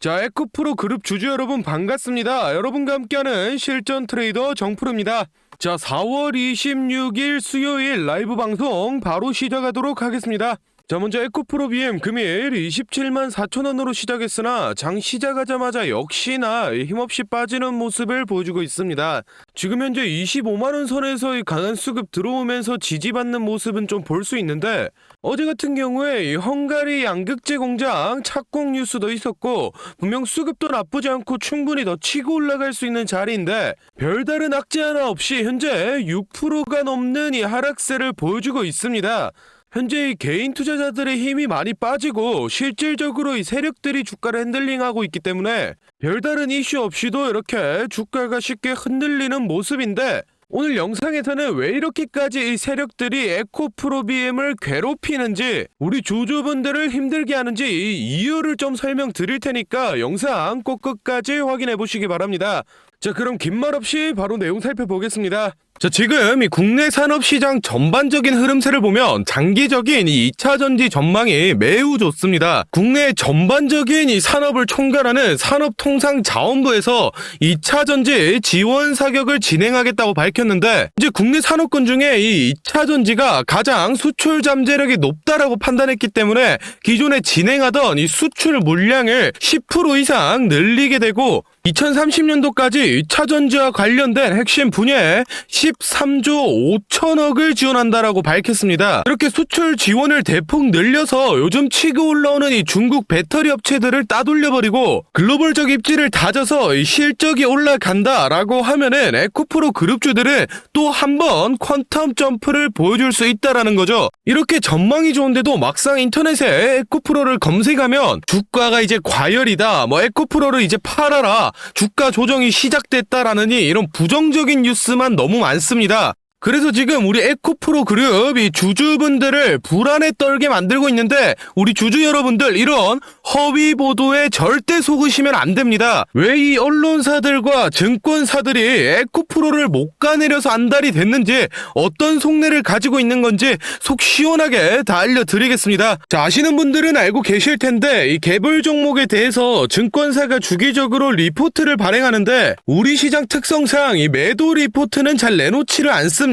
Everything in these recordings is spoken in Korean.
자, 에코프로 그룹 주주 여러분 반갑습니다. 여러분과 함께하는 실전 트레이더 정프로입니다. 자, 4월 26일 수요일 라이브 방송 바로 시작하도록 하겠습니다. 자, 먼저 에코프로 BM 금일 27만 4천원으로 시작했으나 장 시작하자마자 역시나 힘없이 빠지는 모습을 보여주고 있습니다. 지금 현재 25만원 선에서의 강한 수급 들어오면서 지지받는 모습은 좀 볼 수 있는데, 어제 같은 경우에 이 헝가리 양극재 공장 착공 뉴스도 있었고 분명 수급도 나쁘지 않고 충분히 더 치고 올라갈 수 있는 자리인데, 별다른 악재 하나 없이 현재 6%가 넘는 이 하락세를 보여주고 있습니다. 현재 이 개인 투자자들의 힘이 많이 빠지고 실질적으로 이 세력들이 주가를 핸들링하고 있기 때문에 별다른 이슈 없이도 이렇게 주가가 쉽게 흔들리는 모습인데, 오늘 영상에서는 왜 이렇게까지 이 세력들이 에코프로 BM을 괴롭히는지, 우리 주주분들을 힘들게 하는지 이 이유를 좀 설명드릴 테니까 영상 꼭 끝까지 확인해 보시기 바랍니다. 자, 그럼 긴 말 없이 바로 내용 살펴보겠습니다. 자, 지금 이 국내 산업시장 전반적인 흐름세를 보면 장기적인 이 2차전지 전망이 매우 좋습니다. 국내 전반적인 이 산업을 총괄하는 산업통상자원부에서 2차전지 지원 사격을 진행하겠다고 밝혔는데, 이제 국내 산업군 중에 이 2차전지가 가장 수출 잠재력이 높다라고 판단했기 때문에 기존에 진행하던 이 수출 물량을 10% 이상 늘리게 되고 2030년도까지 2차전지와 관련된 핵심 분야에 13조 5천억을 지원한다라고 밝혔습니다. 이렇게 수출 지원을 대폭 늘려서 요즘 치고 올라오는 이 중국 배터리 업체들을 따돌려버리고 글로벌적 입지를 다져서 이 실적이 올라간다라고 하면은 에코프로 그룹주들은 또 한 번 퀀텀 점프를 보여줄 수 있다라는 거죠. 이렇게 전망이 좋은데도 막상 인터넷에 에코프로를 검색하면 주가가 이제 과열이다, 뭐 에코프로를 이제 팔아라, 주가 조정이 시작됐다라느니 이런 부정적인 뉴스만 너무 많습니다. 그래서 지금 우리 에코프로 그룹이 주주분들을 불안에 떨게 만들고 있는데, 우리 주주 여러분들 이런 허위 보도에 절대 속으시면 안 됩니다. 왜 이 언론사들과 증권사들이 에코프로를 못 가내려서 안달이 됐는지, 어떤 속내를 가지고 있는 건지 속 시원하게 다 알려드리겠습니다. 자, 아시는 분들은 알고 계실 텐데, 이 개별 종목에 대해서 증권사가 주기적으로 리포트를 발행하는데, 우리 시장 특성상 이 매도 리포트는 잘 내놓지를 않습니다.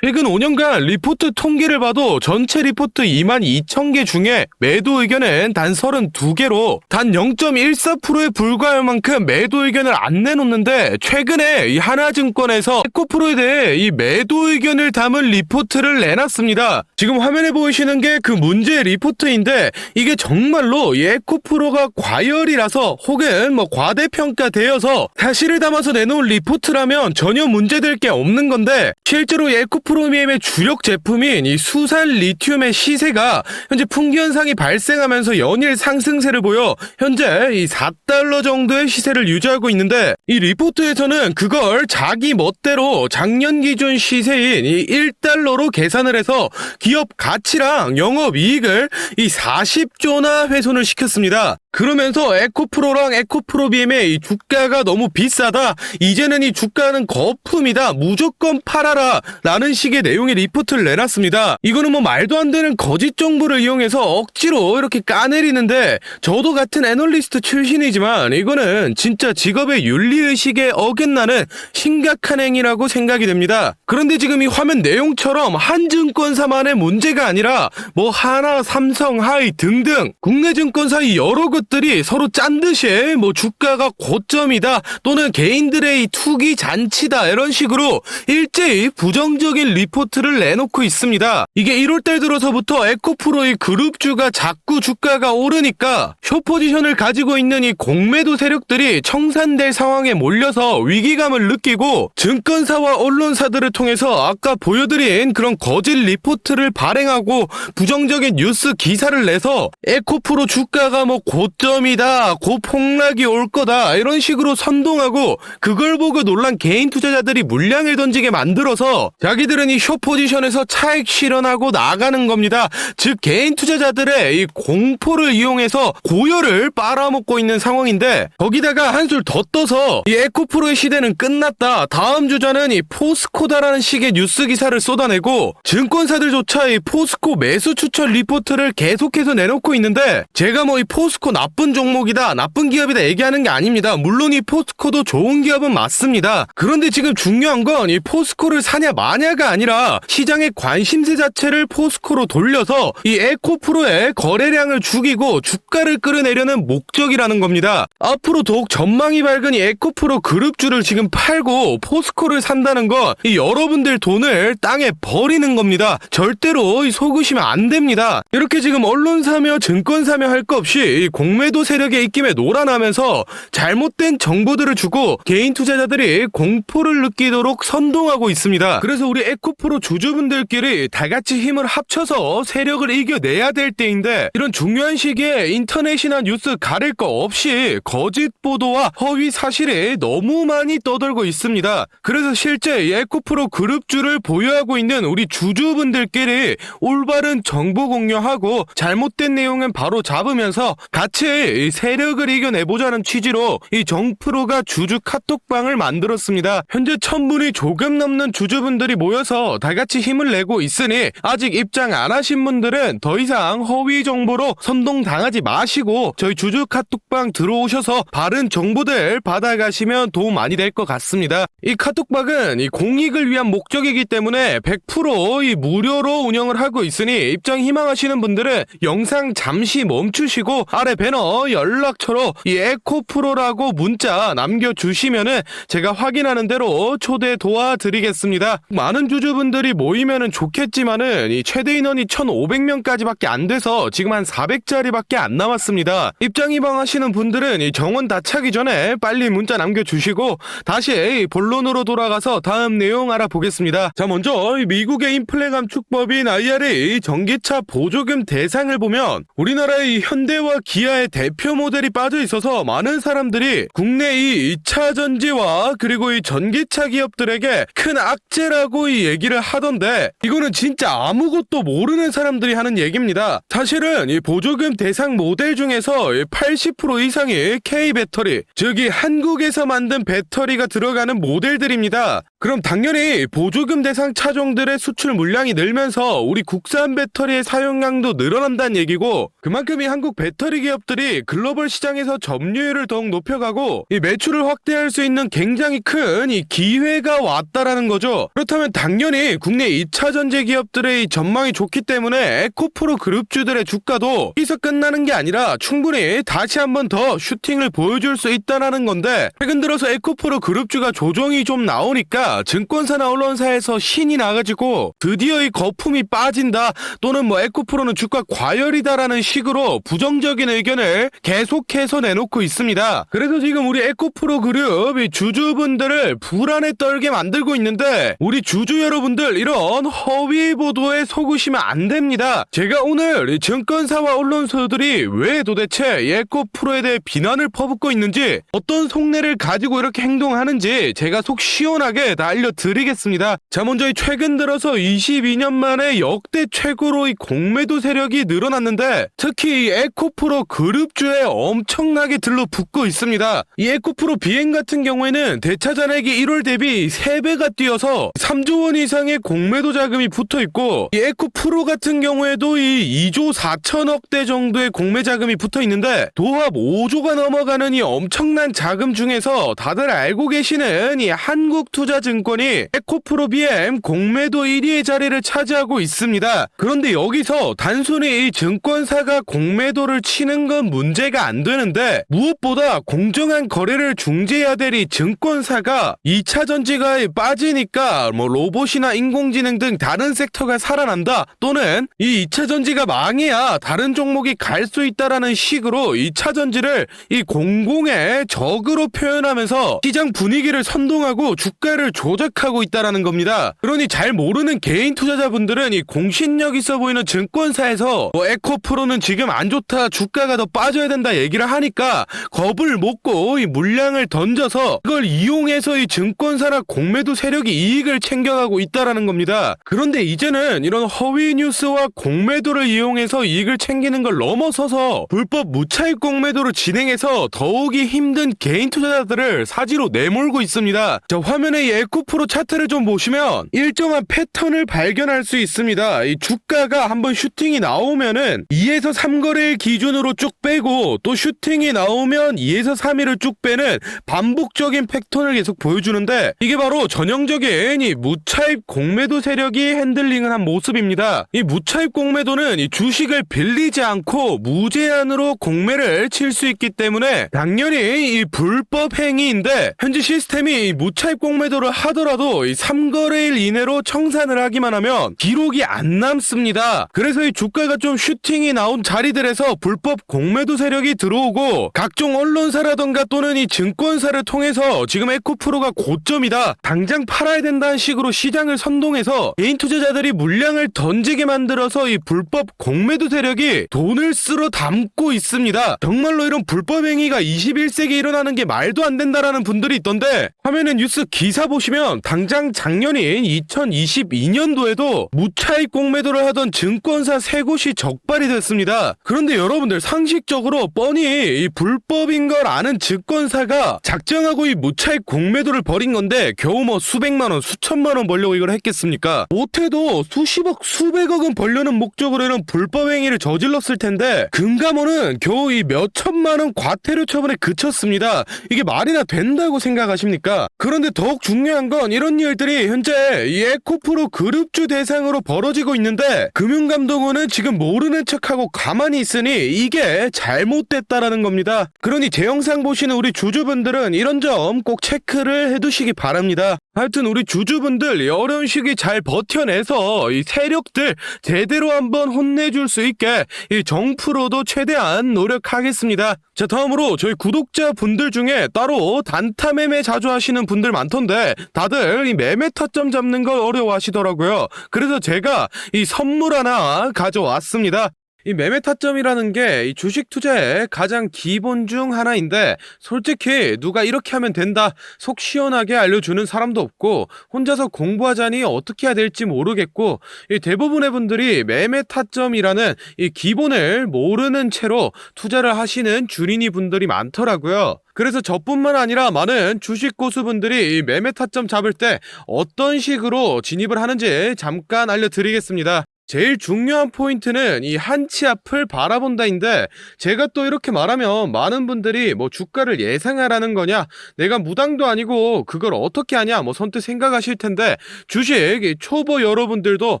최근 5년간 리포트 통계를 봐도 전체 리포트 22,000개 중에 매도 의견은 단 32개로 단 0.14%에 불과할 만큼 매도 의견을 안 내놓는데, 최근에 이 하나증권에서 에코프로에 대해 이 매도 의견을 담은 리포트를 내놨습니다. 지금 화면에 보이시는 게 그 문제 리포트인데, 이게 정말로 이 에코프로가 과열이라서 혹은 뭐 과대평가되어서 사실을 담아서 내놓은 리포트라면 전혀 문제될 게 없는 건데, 실제로 이 에코프로 BM의 주력 제품인 이 수산 리튬의 시세가 현재 풍기현상이 발생하면서 연일 상승세를 보여 현재 이 4달러 정도의 시세를 유지하고 있는데, 이 리포트에서는 그걸 자기 멋대로 작년 기준 시세인 이 1달러로 계산을 해서 기업 가치랑 영업이익을 이 40조나 훼손을 시켰습니다. 그러면서 에코프로랑 에코프로 BM의 이 주가가 너무 비싸다, 이제는 이 주가는 거품이다, 무조건 팔아라 라는 식의 내용의 리포트를 내놨습니다. 이거는 뭐 말도 안 되는 거짓 정보를 이용해서 억지로 이렇게 까내리는데, 저도 같은 애널리스트 출신이지만 이거는 진짜 직업의 윤리의식에 어긋나는 심각한 행위라고 생각이 됩니다. 그런데 지금 이 화면 내용처럼 한 증권사만의 문제가 아니라 뭐 하나, 삼성, 하이 등등 국내 증권사 여러 것들이 서로 짠 듯이 뭐 주가가 고점이다 또는 개인들의 이 투기 잔치다 이런 식으로 일제히 부정적인 리포트를 내놓고 있습니다. 이게 1월달 들어서부터 에코프로의 그룹주가 자꾸 주가가 오르니까 숏포지션을 가지고 있는 이 공매도 세력들이 청산될 상황에 몰려서 위기감을 느끼고, 증권사와 언론사들을 통해서 아까 보여드린 그런 거짓 리포트를 발행하고 부정적인 뉴스 기사를 내서 에코프로 주가가 뭐 고점이다, 고폭락이 올 거다 이런 식으로 선동하고, 그걸 보고 놀란 개인 투자자들이 물량을 던지게 만들어서 자기들은 이 숏포지션에서 차익 실현하고 나가는 겁니다. 즉 개인 투자자들의 이 공포를 이용해서 고열을 빨아먹고 있는 상황인데, 거기다가 한술 더 떠서 이 에코프로의 시대는 끝났다, 다음 주자는 이 포스코다라는 식의 뉴스 기사를 쏟아내고, 증권사들조차 이 포스코 매수 추천 리포트를 계속해서 내놓고 있는데, 제가 뭐 이 포스코 나쁜 종목이다, 나쁜 기업이다 얘기하는 게 아닙니다. 물론 이 포스코도 좋은 기업은 맞습니다. 그런데 지금 중요한 건 이 포스코를 사냐 마냐가 아니라 시장의 관심세 자체를 포스코로 돌려서 이 에코프로의 거래량을 죽이고 주가를 끌어내려는 목적이라는 겁니다. 앞으로 더욱 전망이 밝은 이 에코프로 그룹주를 지금 팔고 포스코를 산다는 건 이 여러분들 돈을 땅에 버리는 겁니다. 절대로 속으시면 안 됩니다. 이렇게 지금 언론사며 증권사며 할 거 없이 공매도 세력의 입김에 놀아나면서 잘못된 정보들을 주고 개인 투자자들이 공포를 느끼도록 선동하고 있습니다. 그래서 우리 에코프로 주주분들끼리 다같이 힘을 합쳐서 세력을 이겨내야 될 때인데, 이런 중요한 시기에 인터넷이나 뉴스 가릴 거 없이 거짓 보도와 허위 사실이 너무 많이 떠돌고 있습니다. 그래서 실제 에코프로 그룹주를 보유하고 있는 우리 주주분들끼리 올바른 정보 공유하고 잘못된 내용은 바로 잡으면서 같이 세력을 이겨내보자는 취지로 이 정프로가 주주 카톡방을 만들었습니다. 현재 1000분이 조금 넘는 주주분들이 모여서 다같이 힘을 내고 있으니 아직 입장 안 하신 분들은 더 이상 허위 정보로 선동당하지 마시고 저희 주주 카톡방 들어오셔서 바른 정보들 받아가시면 도움 많이 될 것 같습니다. 이 카톡방은 이 공익을 위한 목적이기 때문에 100% 이 무료로 운영을 하고 있으니 입장 희망하시는 분들은 영상 잠시 멈추시고 아래 배너 연락처로 이 에코프로라고 문자 남겨주시면은 제가 확인하는 대로 초대 도와드리겠습니다. 많은 주주분들이 모이면은 좋겠지만은 이 최대 인원이 1500명까지밖에 안 돼서 지금 한 400자리밖에 안 남았습니다. 입장 희망하시는 분들은 이 정원 다 차기 전에 빨리 문자 남겨주시고 다시 본론으로 돌아가서 다음 내용 알아보겠습니다. 자, 먼저 미국의 인플레 감축법인 IRA 전기차 보조금 대상을 보면 우리나라의 현대와 기아의 대표 모델이 빠져 있어서 많은 사람들이 국내 이 2차 전지와 그리고 이 전기차 기업들에게 큰 악재라고 이 얘기를 하던데, 이거는 진짜 아무것도 모르는 사람들이 하는 얘기입니다. 사실은 이 보조금 대상 모델 중에서 80% 이상이 K배터리, 즉 이 한국에서 만든 배터리가 들어가는 모델들입니다. 그럼 당연히 보조금 대상 차종들의 수출 물량이 늘면서 우리 국산 배터리의 사용량도 늘어난다는 얘기고, 그만큼 이 한국 배터리 기업들이 글로벌 시장에서 점유율을 더욱 높여가고 이 매출을 확대할 수 있는 굉장히 큰 이 기회가 왔다라는 거죠. 그렇다면 당연히 국내 2차 전지 기업들의 이 전망이 좋기 때문에 에코프로 그룹주들의 주가도 여기서 끝나는 게 아니라 충분히 다시 한번 더 슈팅을 보여줄 수 있다라는 건데, 최근 들어서 에코프로 그룹주가 조정이 좀 나오니까 증권사나 언론사에서 신이 나가지고 드디어 이 거품이 빠진다, 또는 뭐 에코프로는 주가 과열이다라는 식으로 부정적인 의견을 계속해서 내놓고 있습니다. 그래서 지금 우리 에코프로 그룹 이 주주분들을 불안에 떨게 만들고 있는데, 우리 주주 여러분들 이런 허위 보도에 속으시면 안 됩니다. 제가 오늘 이 증권사와 언론사들이 왜 도대체 에코프로에 대해 비난을 퍼붓고 있는지, 어떤 속내를 가지고 이렇게 행동하는지 제가 속 시원하게 다 알려드리겠습니다. 자, 먼저 이 최근 들어서 22년 만에 역대 최고로 이 공매도 세력이 늘어났는데, 특히 이 에코프로 그룹주에 엄청나게 들러붙고 있습니다. 이 에코프로 비행 같은 경우에는 대차 잔액이 1월 대비 3배가 뛰어서 3조 원 이상의 공매도 자금이 붙어 있고, 이 에코프로 같은 경우에도 이 2조 4천억대 정도의 공매 자금이 붙어 있는데, 도합 5조가 넘어가는 이 엄청난 자금 중에서 다들 알고 계시는 이 한국투자증권이 에코프로 BM 공매도 1위의 자리를 차지하고 있습니다. 그런데 여기서 단순히 이 증권사가 공매도를 치는 건 문제가 안 되는데, 무엇보다 공정한 거래를 중재해야 될 이 증권사가 2차 전지가 빠지니까 뭐 로봇이나 인공지능 등 다른 섹터가 살아난다, 또는 이 2차 전지가 망해야 다른 종목이 갈 수 있다라는 식으로 2차 전지를 이 공공의 적으로 표현하면서 시장 분위기를 선동하고 주가를 조작하고 있다라는 겁니다. 그러니 잘 모르는 개인 투자자분들은 이 공신력 있어 보이는 증권사에서 뭐 에코프로는 지금 안 좋다, 주가가 더 빠져야 된다 얘기를 하니까 겁을 먹고 이 물량을 던져서 그걸 이용해서 이 증권사나 공매도 세력이 이익을 챙겨가고 있다라는 겁니다. 그런데 이제는 이런 허위 뉴스와 공매도를 이용해서 이익을 챙기는 걸 넘어서서 불법 무차익 공매도를 진행해서 더욱이 힘든 개인 투자자들을 사지로 내몰고 있습니다. 자, 화면에 이 에코프로 차트를 좀 보시면 일정한 패턴을 발견할 수 있습니다. 이 주가가 한번 슈팅이 나오면은 2에서 3거래일 기준으로 쭉 쭉 빼고 또 슈팅이 나오면 2에서 3위를 쭉 빼는 반복적인 패턴을 계속 보여주는데, 이게 바로 전형적인 이 무차입 공매도 세력이 핸들링을 한 모습입니다. 이 무차입 공매도는 이 주식을 빌리지 않고 무제한으로 공매를 칠 수 있기 때문에 당연히 이 불법 행위인데, 현재 시스템이 이 무차입 공매도를 하더라도 이 3거래일 이내로 청산을 하기만 하면 기록이 안 남습니다. 그래서 이 주가가 좀 슈팅이 나온 자리들에서 불법 공매도 세력이 들어오고, 각종 언론사라던가 또는 이 증권사를 통해서 지금 에코프로가 고점이다, 당장 팔아야 된다는 식으로 시장을 선동해서 개인 투자자들이 물량을 던지게 만들어서 이 불법 공매도 세력이 돈을 쓸어 담고 있습니다. 정말로 이런 불법 행위가 21세기에 일어나는 게 말도 안 된다라는 분들이 있던데, 화면에 뉴스 기사 보시면 당장 작년인 2022년도에도 무차입 공매도를 하던 증권사 3곳이 적발이 됐습니다. 그런데 여러분들, 상식적으로 뻔히 이 불법인 걸 아는 증권사가 작정하고 이 무차입 공매도를 벌인 건데 겨우 뭐 수백만원, 수천만원 벌려고 이걸 했겠습니까? 못해도 수십억, 수백억은 벌려는 목적으로 이런 불법 행위를 저질렀을 텐데 금감원은 겨우 이 몇천만원 과태료 처분에 그쳤습니다. 이게 말이나 된다고 생각하십니까? 그런데 더욱 중요한 건 이런 일들이 현재 이 에코프로 그룹주 대상으로 벌어지고 있는데, 금융감독원은 지금 모르는 척하고 가만히 있으니 이게 잘못됐다라는 겁니다. 그러니 제 영상 보시는 우리 주주분들은 이런 점 꼭 체크를 해두시기 바랍니다. 하여튼 우리 주주분들, 이 어려운 시기 잘 버텨내서 이 세력들 제대로 한번 혼내줄 수 있게 이 정프로도 최대한 노력하겠습니다. 자, 다음으로 저희 구독자분들 중에 따로 단타 매매 자주 하시는 분들 많던데 다들 이 매매 타점 잡는 걸 어려워하시더라고요. 그래서 제가 이 선물 하나 가져왔습니다. 이 매매 타점이라는 게 이 주식 투자의 가장 기본 중 하나인데, 솔직히 누가 이렇게 하면 된다 속 시원하게 알려주는 사람도 없고, 혼자서 공부하자니 어떻게 해야 될지 모르겠고, 이 대부분의 분들이 매매 타점이라는 이 기본을 모르는 채로 투자를 하시는 주린이 분들이 많더라고요. 그래서 저뿐만 아니라 많은 주식 고수분들이 이 매매 타점 잡을 때 어떤 식으로 진입을 하는지 잠깐 알려드리겠습니다. 제일 중요한 포인트는 이 한 치 앞을 바라본다인데, 제가 또 이렇게 말하면 많은 분들이 뭐 주가를 예상하라는 거냐, 내가 무당도 아니고 그걸 어떻게 하냐 뭐 선뜻 생각하실 텐데, 주식 초보 여러분들도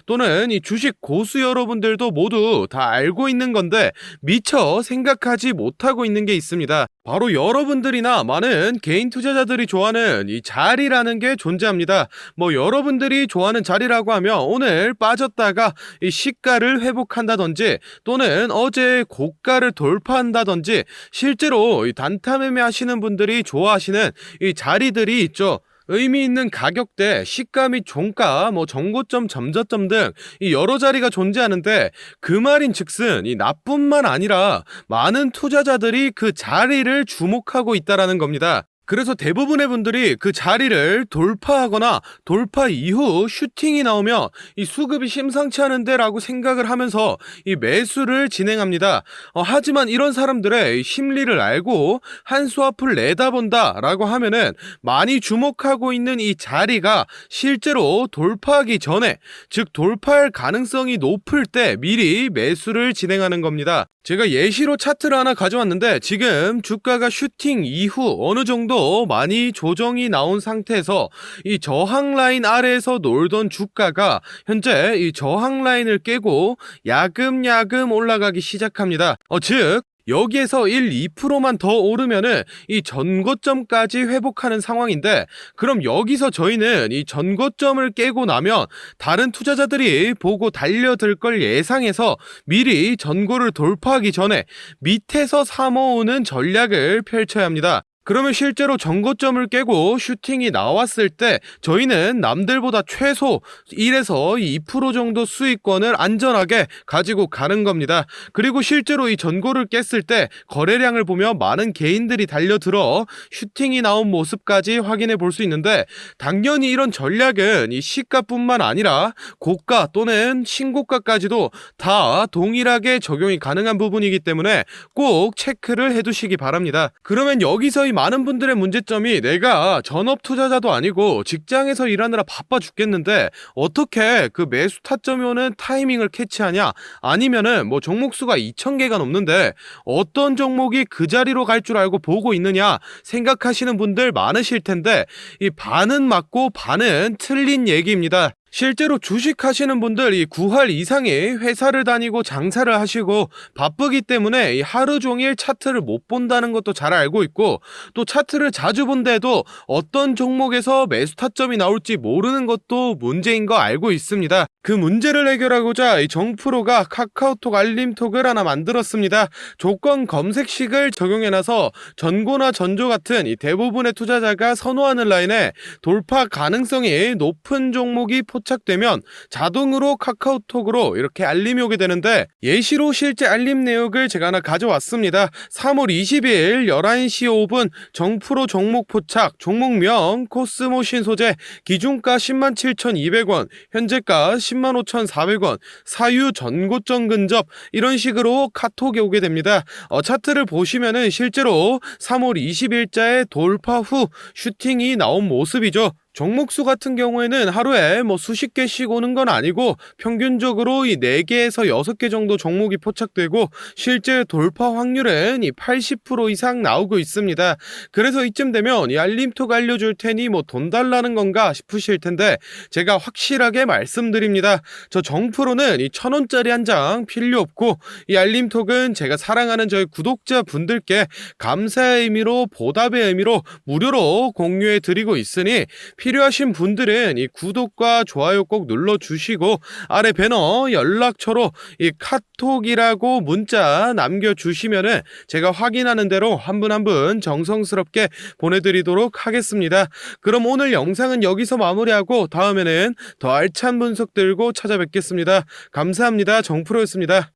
또는 이 주식 고수 여러분들도 모두 다 알고 있는 건데 미처 생각하지 못하고 있는 게 있습니다. 바로 여러분들이나 많은 개인 투자자들이 좋아하는 이 자리라는 게 존재합니다. 뭐 여러분들이 좋아하는 자리라고 하면 오늘 빠졌다가 이 시가를 회복한다든지, 또는 어제 고가를 돌파한다든지, 실제로 이 단타 매매 하시는 분들이 좋아하시는 이 자리들이 있죠. 의미 있는 가격대, 시가 및 종가, 뭐 정고점, 점저점 등 이 여러 자리가 존재하는데, 그 말인즉슨 이 나뿐만 아니라 많은 투자자들이 그 자리를 주목하고 있다라는 겁니다. 그래서 대부분의 분들이 그 자리를 돌파하거나 돌파 이후 슈팅이 나오면 이 수급이 심상치 않은데 라고 생각을 하면서 이 매수를 진행합니다. 하지만 이런 사람들의 심리를 알고 한 수 앞을 내다본다 라고 하면은, 많이 주목하고 있는 이 자리가 실제로 돌파하기 전에, 즉 돌파할 가능성이 높을 때 미리 매수를 진행하는 겁니다. 제가 예시로 차트를 하나 가져왔는데, 지금 주가가 슈팅 이후 어느 정도 많이 조정이 나온 상태에서 이 저항 라인 아래에서 놀던 주가가 현재 이 저항 라인을 깨고 야금야금 올라가기 시작합니다. 즉 여기에서 1, 2%만 더 오르면은 이 전고점까지 회복하는 상황인데, 그럼 여기서 저희는 이 전고점을 깨고 나면 다른 투자자들이 보고 달려들 걸 예상해서 미리 전고를 돌파하기 전에 밑에서 사모으는 전략을 펼쳐야 합니다. 그러면 실제로 전고점을 깨고 슈팅이 나왔을 때 저희는 남들보다 최소 1에서 2% 정도 수익권을 안전하게 가지고 가는 겁니다. 그리고 실제로 이 전고를 깼을 때 거래량을 보면 많은 개인들이 달려들어 슈팅이 나온 모습까지 확인해 볼 수 있는데, 당연히 이런 전략은 이 시가뿐만 아니라 고가 또는 신고가까지도 다 동일하게 적용이 가능한 부분이기 때문에 꼭 체크를 해두시기 바랍니다. 그러면 여기서 이 많은 분들의 문제점이 내가 전업 투자자도 아니고 직장에서 일하느라 바빠 죽겠는데 어떻게 그 매수 타점이 오는 타이밍을 캐치하냐, 아니면은 뭐 종목수가 2,000개가 넘는데 어떤 종목이 그 자리로 갈 줄 알고 보고 있느냐 생각하시는 분들 많으실 텐데, 이 반은 맞고 반은 틀린 얘기입니다. 실제로 주식하시는 분들 이 9할 이상이 회사를 다니고 장사를 하시고 바쁘기 때문에 이 하루 종일 차트를 못 본다는 것도 잘 알고 있고, 또 차트를 자주 본데도 어떤 종목에서 매수 타점이 나올지 모르는 것도 문제인 거 알고 있습니다. 그 문제를 해결하고자 이 정프로가 카카오톡 알림톡을 하나 만들었습니다. 조건 검색식을 적용해놔서 전고나 전조 같은 이 대부분의 투자자가 선호하는 라인에 돌파 가능성이 높은 종목이 포착되면 자동으로 카카오톡으로 이렇게 알림이 오게 되는데, 예시로 실제 알림 내역을 제가 하나 가져왔습니다. 3월 20일 11시 5분 정프로 종목 포착, 종목명 코스모 신소재, 기준가 107,200원, 현재가 105,400원, 사유 전고점 근접, 이런 식으로 카톡이 오게 됩니다. 차트를 보시면은 실제로 3월 20일자에 돌파 후 슈팅이 나온 모습이죠. 종목수 같은 경우에는 하루에 뭐 수십 개씩 오는 건 아니고 평균적으로 이 4개에서 6개 정도 종목이 포착되고 실제 돌파 확률은 이 80% 이상 나오고 있습니다. 그래서 이쯤 되면 이 알림톡 알려줄 테니 뭐 돈 달라는 건가 싶으실 텐데, 제가 확실하게 말씀드립니다. 저 정프로는 이 1,000원짜리 한 장 필요 없고, 이 알림톡은 제가 사랑하는 저희 구독자 분들께 감사의 의미로, 보답의 의미로 무료로 공유해 드리고 있으니 필요하신 분들은 이 구독과 좋아요 꼭 눌러주시고 아래 배너 연락처로 이 카톡이라고 문자 남겨주시면은 제가 확인하는 대로 한 분 한 분 정성스럽게 보내드리도록 하겠습니다. 그럼 오늘 영상은 여기서 마무리하고 다음에는 더 알찬 분석 들고 찾아뵙겠습니다. 감사합니다. 정프로였습니다.